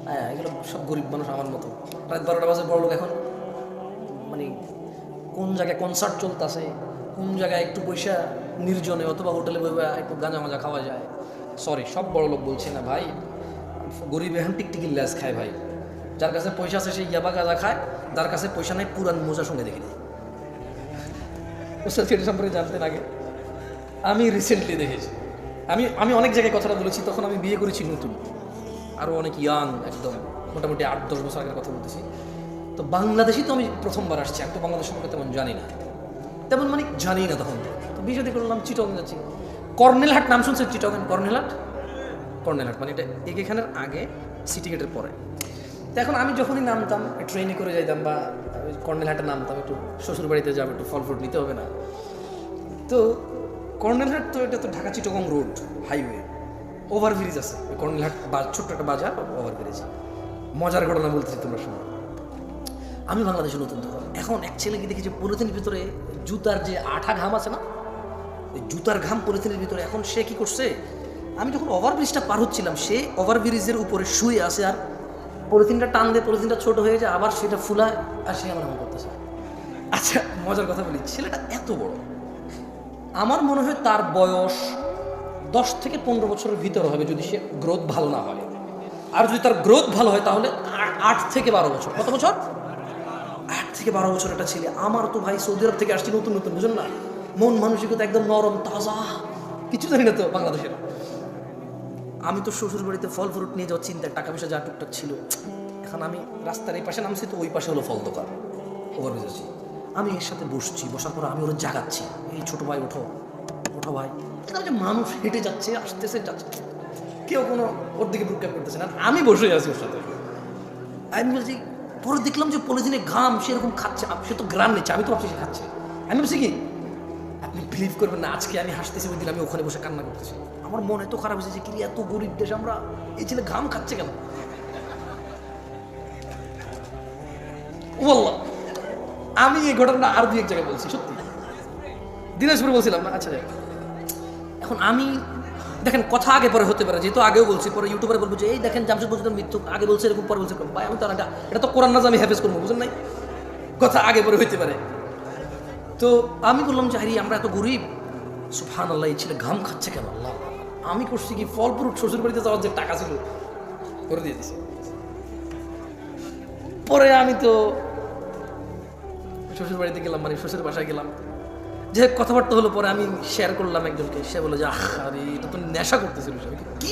হ্যাঁ, এগুলো সব গরিব মানুষ আমার মতো। রাত 12টা বাজে বড় লোক এখন, মানে কোন জায়গায় কনসার্ট চলতেছে, কোন জায়গায় একটু পয়সা নির্জনে অথবা হোটেলে বসে একটু গাঁজা মাজা খাওয়া যায়। সরি, সব বড় লোক বলছি না ভাই, গরিব এখন টিকটিকির ল্যাস খায় ভাই। যার কাছে পয়সা আছে সে ইয়াবা গাঁজা খায়, যার কাছে পয়সা নেই পুরান মোজার সঙ্গে দেখে দেয়। সেটা সম্পর্কে জানতেন আগে? আমি রিসেন্টলি দেখেছি, আমি অনেক জায়গায় কথাটা বলেছি, তখন আমি বিয়ে করেছি নতুন, আরও অনেক ইয়াং, একদম মোটামুটি 8-10 বছর আগের কথা বলতেছি। তো বাংলাদেশি তো আমি প্রথমবার আসছি, আমি তো বাংলাদেশ সম্পর্কে তেমন জানি না, তেমন মানে জানি না তখন। তো বিয়ে শাদী করলাম, চিটং যাচ্ছি। কর্নেলহাট নাম শুনছেন? চিটগেন কর্নেলহাট, কর্নেলহাট মানে এটা এখানের আগে, সিটি গেটের পরে। তো এখন আমি যখনই নামতাম, ট্রেনে করে যাইতাম বা কর্নেলহাটে নামতাম, একটু শ্বশুর বাড়িতে যাবো, একটু ফল ফ্রুট নিতে হবে না। তো কর্নেলহাট তো এটা তো Dhaka Chittagong road highway, overbridge আছে ওই কর্নেলহাট, ছোট্ট একটা বাজার, ওভারব্রিজ। মজার ঘটনা বলতেছি তোমরা শোনো। আমি বাংলাদেশে নতুন তখন, এখন এক ছেলেকে দেখি যে পলিথিনের ভিতরে জুতার যে আঠা ঘাম আছে না, ওই জুতার ঘাম পলিথিনের ভিতরে। এখন সে কি করছে, আমি যখন ওভারব্রিজটা পার হচ্ছিলাম, সে ওভারব্রিজের উপরে শুয়ে আছে, আর পলিথিনটা টান দিয়ে পলিথিনটা ছোট হয়ে যায়, আবার সেটা ফুলায়, আর সে আমার এমন করতেছে। আচ্ছা, মজার কথা বলি, ছেলেটা এত বড়, আমার মনে হয় তার বয়স 10 থেকে 15 বছরের ভিতরে হবে, যদি সে গ্রোথ ভালো না হয়। আর যদি তার গ্রোথ ভালো হয় তাহলে 8 থেকে 12 বছর। কত বছর? 8 থেকে 12 বছর একটা ছেলে। আমার তো ভাই সৌদি আরব থেকে আসছি নতুন নতুন, বুঝুন না, মন মানসিকতা একদম নরম তাজা, কিছু জানি না তো বাংলাদেশের। আমি তো শ্বশুর বাড়িতে ফল ফ্রুট নিয়ে যাওয়ার চিন্তা, টাকা পয়সা যা টুকটাক ছিল। এখন আমি রাস্তার এই পাশে নামছি, তো ওই পাশে হলো ফল দোকান, ওভারব্রিজ আছে। আমি এর সাথে বসছি, বসার পর আমি ওরা জাগাচ্ছি, এই ছোট ভাই ওঠো, ওঠো ভাই। এটা যে মানুষ হেঁটে যাচ্ছে, আসতেছে, যাচ্ছে, কেউ কোনো ওর দিকে ভ্রুক্ষেপ করতেছে না, আমি বসে আছি ওর সাথে। আমি বলছি, পরে দেখলাম যে পলিথিনে ঘাম সেরকম খাচ্ছে, সে তো গ্রাম নিচ্ছে, আমি তো ভাবছি সে খাচ্ছে। আমি বলছি কি, আপনি বিলিভ করবেন না, আজকে আমি হাসতেছি, ওই দিন আমি ওখানে বসে কান্না করতেছি। আমার মন এত খারাপ হয়েছে যে কি এত গরিব দেশ আমরা, এই ছেলে ঘাম খাচ্ছে কেন? বললাম আমি এই ঘটনাটা আর 2-1 জায়গায় বলছি, সত্যি দিনাজপুরে বলছিলাম না। আচ্ছা, এখন আমি দেখেন, কথা আগে পরে হতে পারে, যেহেতু আগেও বলছি, পরে ইউটিউবারে বলবো যে এই দেখেন জামশেদ মজুমদার মৃত্যু, আগে বলছে এরকম, পরে বলছে ভাই আমি তো এটা তো কোরআন না যে আমি হেফেজ করবো, বুঝেন নাই, কথা আগে পরে হইতে পারে। তো আমি বললাম যে হারি আমরা এত গরিব, সুবহানাল্লাহ, এই ছেলে ঘাম খাচ্ছে কেন? আল্লাহ, আমি করছি কি, ফল ফ্রুট শ্বশুর বাড়িতে যাওয়ার যে টাকা ছিল করে দিয়ে দিছি। পরে আমি তো শ্বশুর বাড়িতে গেলাম, মানে শ্বশুর বাসায় গেলাম, যে কথাবার্তা হলো, পরে আমি শেয়ার করলাম একজনকে, সে বলে যে আরে এটা তো নেশা করতেছিল। কি